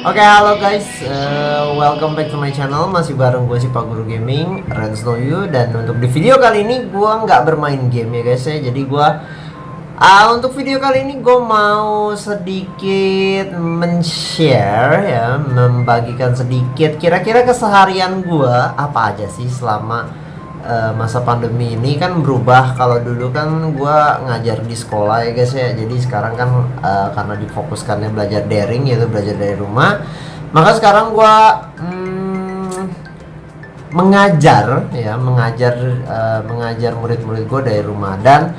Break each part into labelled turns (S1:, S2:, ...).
S1: Oke, halo guys, welcome back to my channel. Masih bareng gue si Pak Guru Gaming, Ren Snow You. Dan untuk di video kali ini gue nggak bermain game ya guys ya. Jadi gue untuk video kali ini gue mau sedikit men-share ya, membagikan sedikit kira-kira keseharian gue apa aja sih selama masa pandemi ini. Kan berubah. Kalau dulu kan gue ngajar di sekolah ya guys ya, jadi sekarang kan karena difokuskannya belajar daring, yaitu belajar dari rumah, maka sekarang gue mengajar ya, mengajar murid-murid gue dari rumah. Dan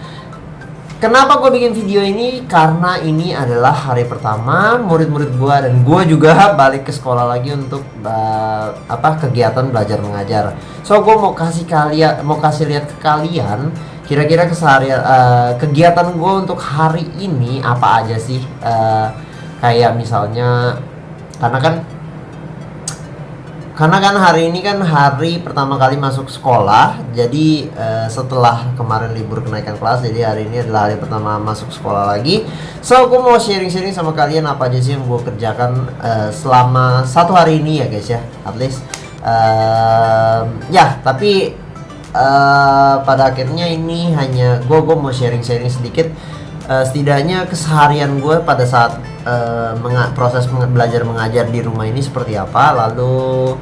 S1: kenapa gue bikin video ini? Karena ini adalah hari pertama murid-murid gue, dan gue juga balik ke sekolah lagi untuk kegiatan belajar mengajar. So gue mau kasih lihat ke kalian kira-kira keseharian kegiatan gue untuk hari ini apa aja sih. Kayak misalnya karena kan hari ini kan hari pertama kali masuk sekolah. Jadi setelah kemarin libur kenaikan kelas, jadi hari ini adalah hari pertama masuk sekolah lagi. So gue mau sharing-sharing sama kalian apa aja sih yang gue kerjakan selama satu hari ini ya guys ya, at least tapi pada akhirnya ini hanya gue mau sharing-sharing sedikit, setidaknya keseharian gue pada saat proses belajar mengajar di rumah ini seperti apa. Lalu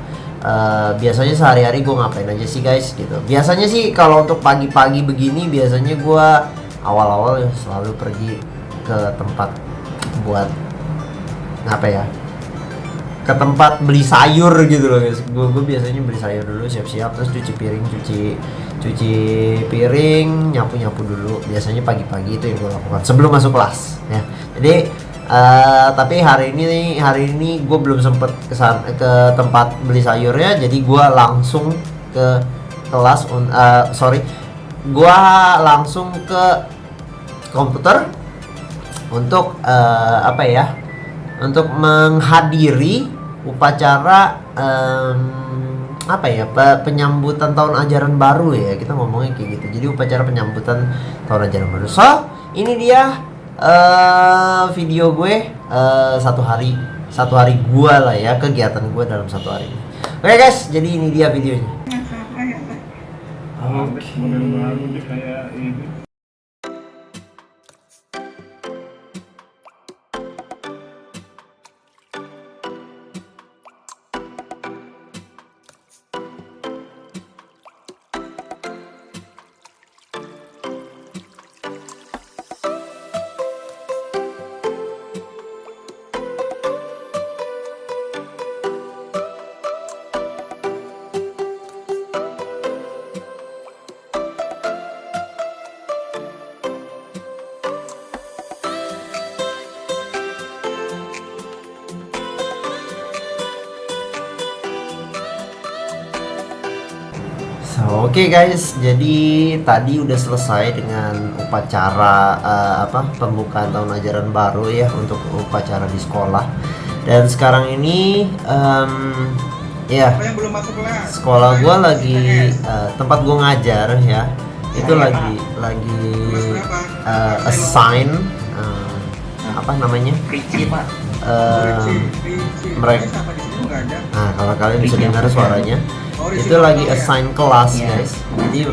S1: biasanya sehari-hari gue ngapain aja sih guys gitu. Biasanya sih kalau untuk pagi-pagi begini, biasanya gue awal-awal selalu pergi ke tempat buat ke tempat beli sayur gitu loh guys. Gue biasanya beli sayur dulu, siap-siap, terus cuci piring, nyapu dulu. Biasanya pagi-pagi itu yang gue lakukan sebelum masuk kelas ya. Jadi tapi hari ini gue belum sempet ke tempat beli sayurnya. Jadi gue langsung ke kelas gue langsung ke komputer untuk untuk menghadiri upacara penyambutan tahun ajaran baru ya, kita ngomongnya kayak gitu. Jadi upacara penyambutan tahun ajaran baru. So ini dia video gue satu hari gue lah ya, kegiatan gue dalam satu hari ini. Oke guys, jadi ini dia videonya. Oke guys, jadi tadi udah selesai dengan upacara pembukaan tahun ajaran baru ya, untuk upacara di sekolah. Dan sekarang ini sekolah gue lagi tempat gue ngajar ya, itu lagi assign mereka. Nah, kalau kalian bisa dengar suaranya, itu lagi assign kelas guys. Jadi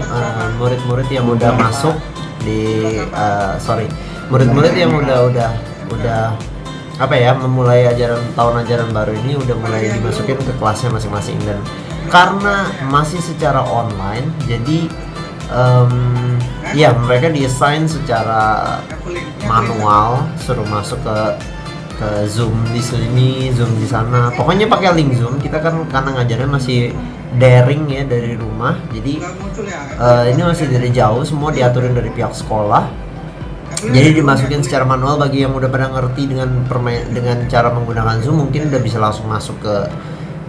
S1: murid-murid yang udah masuk di murid-murid yang udah memulai tahun ajaran baru ini udah mulai dimasukin ke kelasnya masing-masing. Dan karena masih secara online, jadi mereka diassign secara manual, suruh masuk ke Zoom di sini, Zoom di sana. Pokoknya pakai link Zoom. Kita kan karena ngajarnya masih daring ya, dari rumah. Jadi ini masih dari jauh, semua diaturin dari pihak sekolah. Jadi dimasukin secara manual. Bagi yang udah pada ngerti dengan cara menggunakan Zoom, mungkin udah bisa langsung masuk ke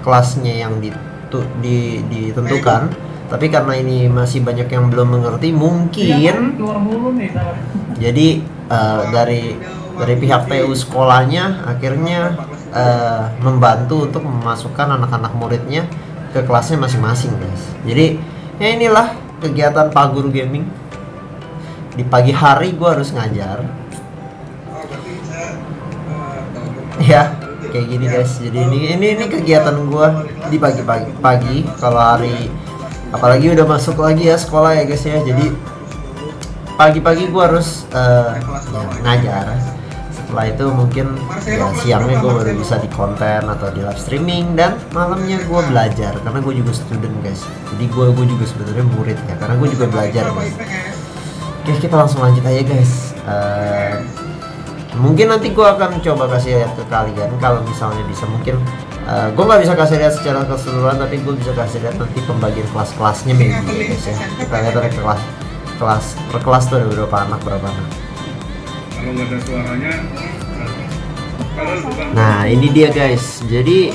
S1: kelasnya yang ditentukan. Tapi karena ini masih banyak yang belum mengerti, mungkin jadi dari pihak TU sekolahnya akhirnya membantu untuk memasukkan anak-anak muridnya ke kelasnya masing-masing guys. Jadi ya inilah kegiatan Pak Guru Gaming. Di pagi hari gue harus ngajar ya, kayak gini guys. Jadi ini kegiatan gue di pagi kalau hari, apalagi udah masuk lagi ya sekolah ya guys ya. Jadi pagi-pagi gue harus ya, ngajar. Setelah itu mungkin ya siangnya gue baru bisa di konten atau di live streaming, dan malamnya gue belajar karena gue juga student guys. Jadi gue juga sebenarnya murid ya, karena gue juga belajar guys. Oke, kita langsung lanjut aja guys. Mungkin nanti gue akan coba kasih lihat ke kalian kalau misalnya bisa. Mungkin gue nggak bisa kasih lihat secara keseluruhan, tapi gue bisa kasih lihat nanti pembagian kelas-kelasnya maybe ya guys ya. Kita lihat dari kelas per kelas tuh ada berapa anak.
S2: Kalau nggak ada suaranya,
S1: nah ini dia guys. Jadi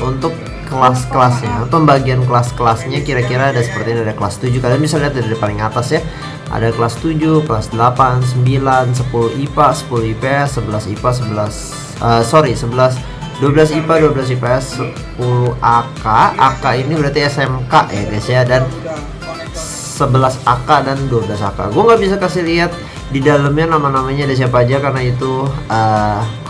S1: untuk kelas-kelasnya, pembagian kelas-kelasnya kira-kira ada seperti ini. Ada kelas 7, kalian bisa lihat dari paling atas ya. Ada kelas 7, kelas 8, 9, 10 IPA, 10 IPS, 11 IPA, 11 12 IPA, 12 IPS, 10 AK. AK ini berarti SMK ya guys ya, dan 11 AK dan 12 AK. Gue nggak bisa kasih lihat di dalamnya nama-namanya ada siapa aja karena itu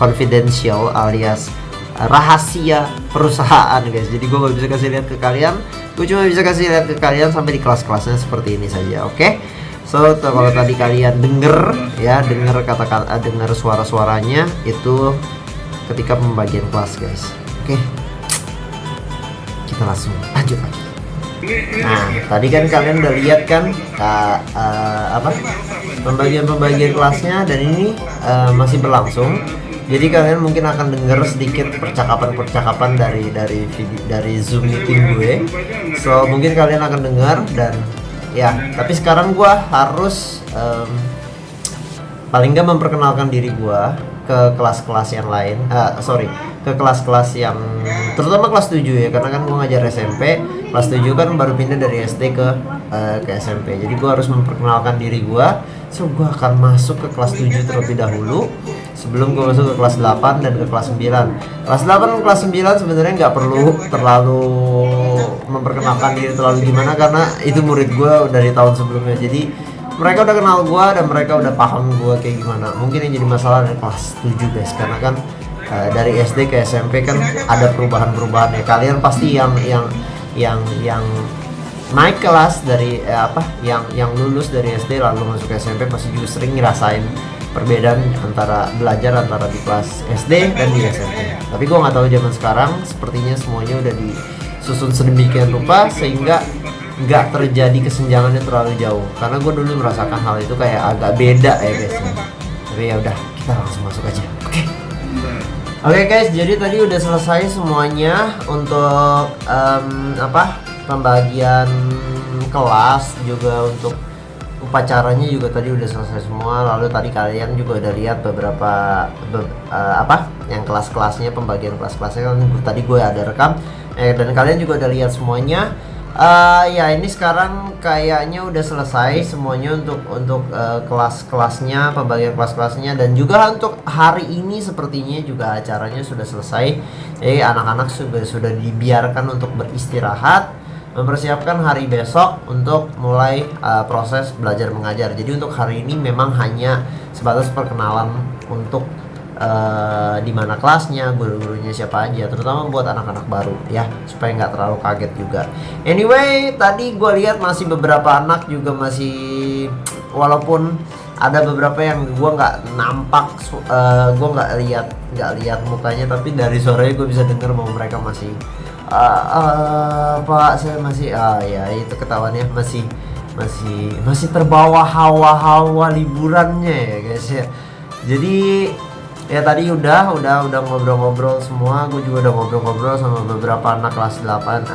S1: confidential alias rahasia perusahaan guys. Jadi gue gak bisa kasih lihat ke kalian. Gue cuma bisa kasih lihat ke kalian sampai di kelas-kelasnya seperti ini saja. Oke. So kalau tadi kalian denger kata-kata, denger suara-suaranya itu ketika pembagian kelas guys. Oke. Kita langsung lanjut lagi. Nah, tadi kan kalian udah lihat kan pembagian kelasnya, dan ini masih berlangsung. Jadi kalian mungkin akan dengar sedikit percakapan dari Zoom meeting gue. So mungkin kalian akan dengar, dan ya, tapi sekarang gue harus paling nggak memperkenalkan diri gue ke kelas-kelas yang lain. Ke kelas-kelas yang terutama kelas 7 ya, karena kan gue ngajar SMP. Kelas 7 kan baru pindah dari SD ke SMP. Jadi gue harus memperkenalkan diri gue. So gue akan masuk ke kelas 7 terlebih dahulu sebelum gue masuk ke kelas 8 dan ke kelas 9. Kelas 8 dan kelas 9 sebenarnya nggak perlu terlalu memperkenalkan diri terlalu gimana, karena itu murid gue dari tahun sebelumnya. Jadi mereka udah kenal gue dan mereka udah paham gue kayak gimana. Mungkin yang jadi masalah dari kelas 7 guys, karena kan dari SD ke SMP kan ada perubahan-perubahan ya. Kalian pasti yang naik kelas dari yang lulus dari SD lalu masuk ke SMP pasti juga sering ngerasain perbedaan antara belajar antara di kelas SD dan di SMP. Tapi gue nggak tahu zaman sekarang, sepertinya semuanya udah disusun sedemikian rupa sehingga nggak terjadi kesenjangan yang terlalu jauh. Karena gue dulu merasakan hal itu kayak agak beda ya guys. Tapi ya udah, kita langsung masuk aja. Oke guys, jadi tadi udah selesai semuanya untuk pembagian kelas, juga untuk upacaranya juga tadi udah selesai semua. Lalu tadi kalian juga udah lihat beberapa yang kelas-kelasnya, pembagian kelas-kelasnya kan tadi gue ada rekam dan kalian juga udah lihat semuanya. Ya ini sekarang kayaknya udah selesai semuanya untuk kelas-kelasnya, pembagian kelas-kelasnya, dan juga untuk hari ini sepertinya juga acaranya sudah selesai. Jadi anak-anak sudah dibiarkan untuk beristirahat, mempersiapkan hari besok untuk mulai proses belajar mengajar. Jadi untuk hari ini memang hanya sebatas perkenalan untuk di mana kelasnya, guru-gurunya siapa aja, terutama buat anak-anak baru ya, supaya nggak terlalu kaget juga. Anyway, tadi gue lihat masih beberapa anak juga masih, walaupun ada beberapa yang gue nggak nampak, gue nggak lihat mukanya, tapi dari suaranya gue bisa dengar bahwa mereka masih Pak, saya masih ya itu ketahuannya masih terbawa hawa-hawa liburannya ya guys ya. Jadi ya tadi udah ngobrol-ngobrol semua. Gue juga udah ngobrol-ngobrol sama beberapa anak kelas 8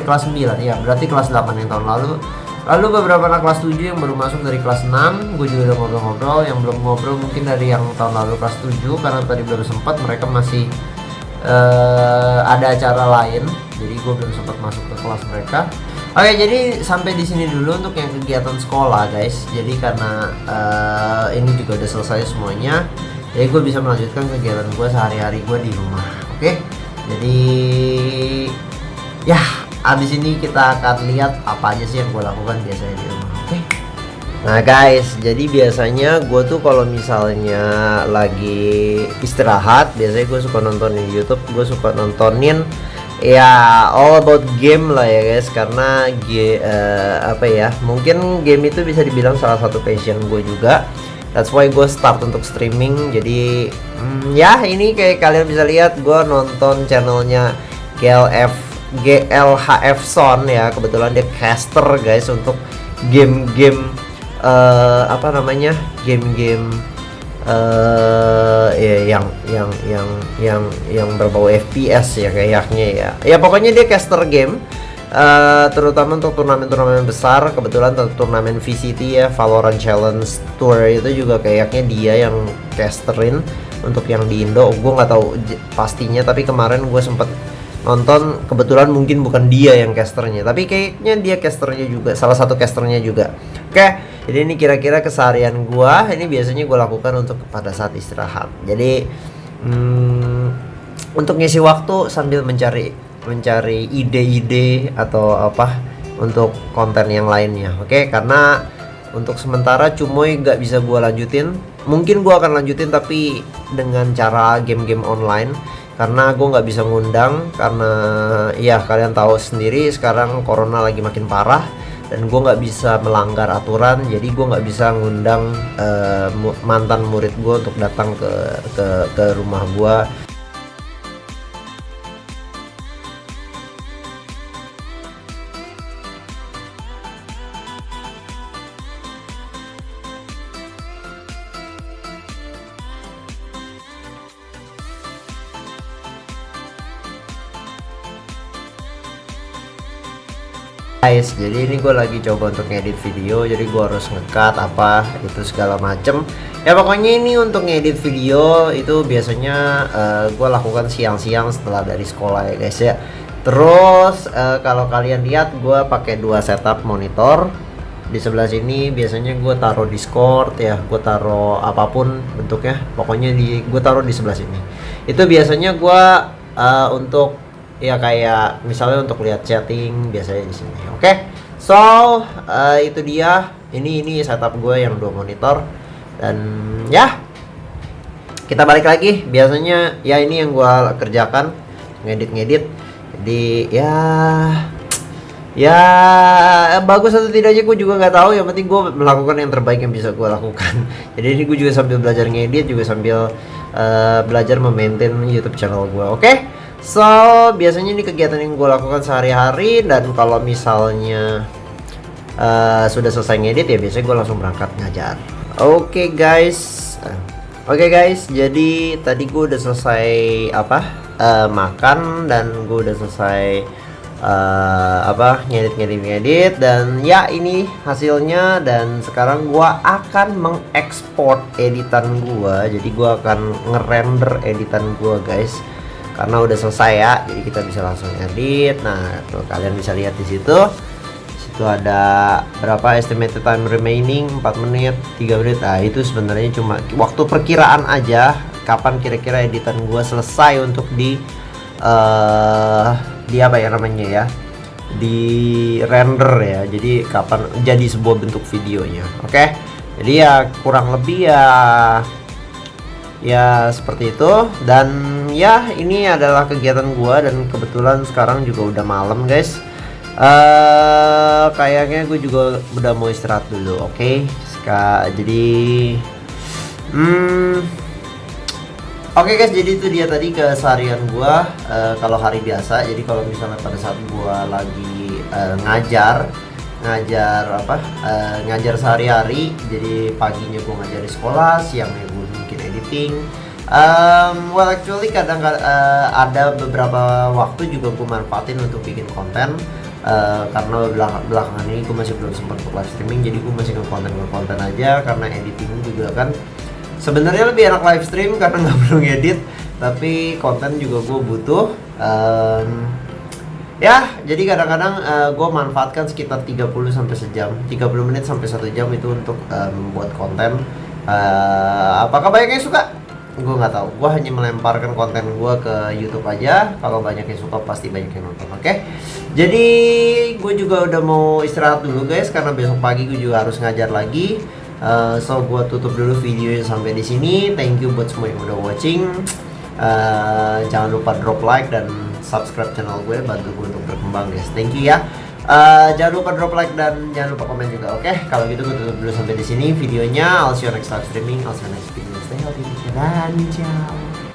S1: kelas 9 ya, berarti kelas 8 yang tahun lalu. Lalu beberapa anak kelas 7 yang baru masuk dari kelas 6, gue juga udah ngobrol-ngobrol. Yang belum ngobrol mungkin dari yang tahun lalu kelas 7, karena tadi belum sempat, mereka masih ada acara lain, jadi gue belum sempat masuk ke kelas mereka. Oke, jadi sampai di sini dulu untuk yang kegiatan sekolah guys. Jadi karena ini juga udah selesai semuanya, jadi gue bisa melanjutkan kegiatan gue sehari-hari gue di rumah. Oke, jadi ya abis ini kita akan lihat apa aja sih yang gue lakukan biasanya di rumah. Oke, Nah guys, jadi biasanya gue tuh kalau misalnya lagi istirahat, biasanya gue suka nontonin YouTube, gue suka nontonin ya all about game lah ya guys, karena apa ya, mungkin game itu bisa dibilang salah satu passion gue juga. That's why gue start untuk streaming. Jadi ya ini kayak kalian bisa lihat, gue nonton channelnya GLHF Son ya, kebetulan dia caster guys untuk game-game apa namanya, game-game ya, yang berbau FPS ya kayaknya ya. Ya pokoknya dia caster game, terutama untuk turnamen-turnamen besar. Kebetulan turnamen VCT ya, Valorant Challenge Tour itu juga kayaknya dia yang casterin untuk yang di Indo. Gue nggak tahu pastinya, tapi kemarin gue sempet nonton, kebetulan mungkin bukan dia yang casternya, tapi kayaknya dia casternya juga, salah satu casternya juga. Oke, jadi ini kira-kira keseharian gua, ini biasanya gue lakukan untuk pada saat istirahat. Jadi untuk ngisi waktu sambil mencari ide-ide atau apa untuk konten yang lainnya. Oke, karena untuk sementara Cumoy nggak bisa gua lanjutin. Mungkin gua akan lanjutin tapi dengan cara game-game online, karena gue nggak bisa ngundang, karena ya kalian tahu sendiri sekarang corona lagi makin parah dan gue nggak bisa melanggar aturan. Jadi gue nggak bisa ngundang mantan murid gue untuk datang ke rumah gue. Guys, jadi ini gue lagi coba untuk ngedit video, jadi gue harus ngekat apa itu segala macem ya. Pokoknya ini untuk ngedit video itu biasanya gue lakukan siang-siang setelah dari sekolah ya guys ya. Terus kalau kalian lihat, gue pakai dua setup monitor. Di sebelah sini biasanya gue taruh Discord ya, gue taruh apapun bentuknya, pokoknya gue taruh di sebelah sini. Itu biasanya gue untuk ya kayak misalnya untuk lihat chatting biasanya di sini. Oke, so itu dia. Ini setup gue yang dua monitor, dan ya kita balik lagi. Biasanya ya ini yang gue kerjakan, ngedit. Jadi ya bagus atau tidaknya gue juga nggak tahu. Yang penting gue melakukan yang terbaik yang bisa gue lakukan. Jadi ini gue juga sambil belajar ngedit, juga sambil belajar memaintain YouTube channel gue. Oke? So, biasanya ini kegiatan yang gue lakukan sehari-hari, dan kalau misalnya sudah selesai ngedit ya biasanya gue langsung berangkat ngajar. Oke guys, jadi tadi gue udah selesai makan, dan gue udah selesai ngedit, dan ya ini hasilnya. Dan sekarang gue akan mengekspor editan gue, jadi gue akan ngerender editan gue guys, karena udah selesai ya, jadi kita bisa langsung edit. Nah, tuh kalian bisa lihat di situ. Di situ ada berapa estimated time remaining, 4 menit, 3 menit. Nah, itu sebenarnya cuma waktu perkiraan aja, kapan kira-kira editan gua selesai untuk di apa ya namanya ya? Di render ya. Jadi kapan jadi sebuah bentuk videonya. Oke. Jadi ya kurang lebih ya seperti itu. Dan ya ini adalah kegiatan gua, dan kebetulan sekarang juga udah malam guys. Kayaknya gue juga udah mau istirahat dulu. Oke. Jadi oke guys, jadi itu dia tadi keseharian gua kalau hari biasa. Jadi kalau misalnya pada saat gua lagi ngajar sehari-hari, jadi paginya gua ngajar di sekolah, siangnya gua bikin editing. Well actually kadang ada beberapa waktu juga gue manfaatin untuk bikin konten, karena belakangan ini gue masih belum sempat untuk live streaming, jadi gue masih nge-konten aja, karena editing juga kan sebenarnya lebih enak live stream karena nggak perlu ngedit, tapi konten juga gue butuh. Ya jadi kadang-kadang gue manfaatkan sekitar 30 menit sampai 1 jam itu untuk membuat konten. Apakah banyak yang suka? gue nggak tahu, gue hanya melemparkan konten gue ke YouTube aja. Kalau banyak yang suka pasti banyak yang nonton. Oke, jadi gue juga udah mau istirahat dulu guys, karena besok pagi gue juga harus ngajar lagi. So gue tutup dulu videonya sampai di sini. Thank you buat semua yang udah watching. Jangan lupa drop like dan subscribe channel gue, bantu gue untuk berkembang guys. Thank you ya. Jangan lupa drop like dan jangan lupa komen juga. Oke, kalau gitu gue tutup dulu sampai di sini videonya. I'll see you next live streaming. I'll see you next video. Stay healthy dan ciao.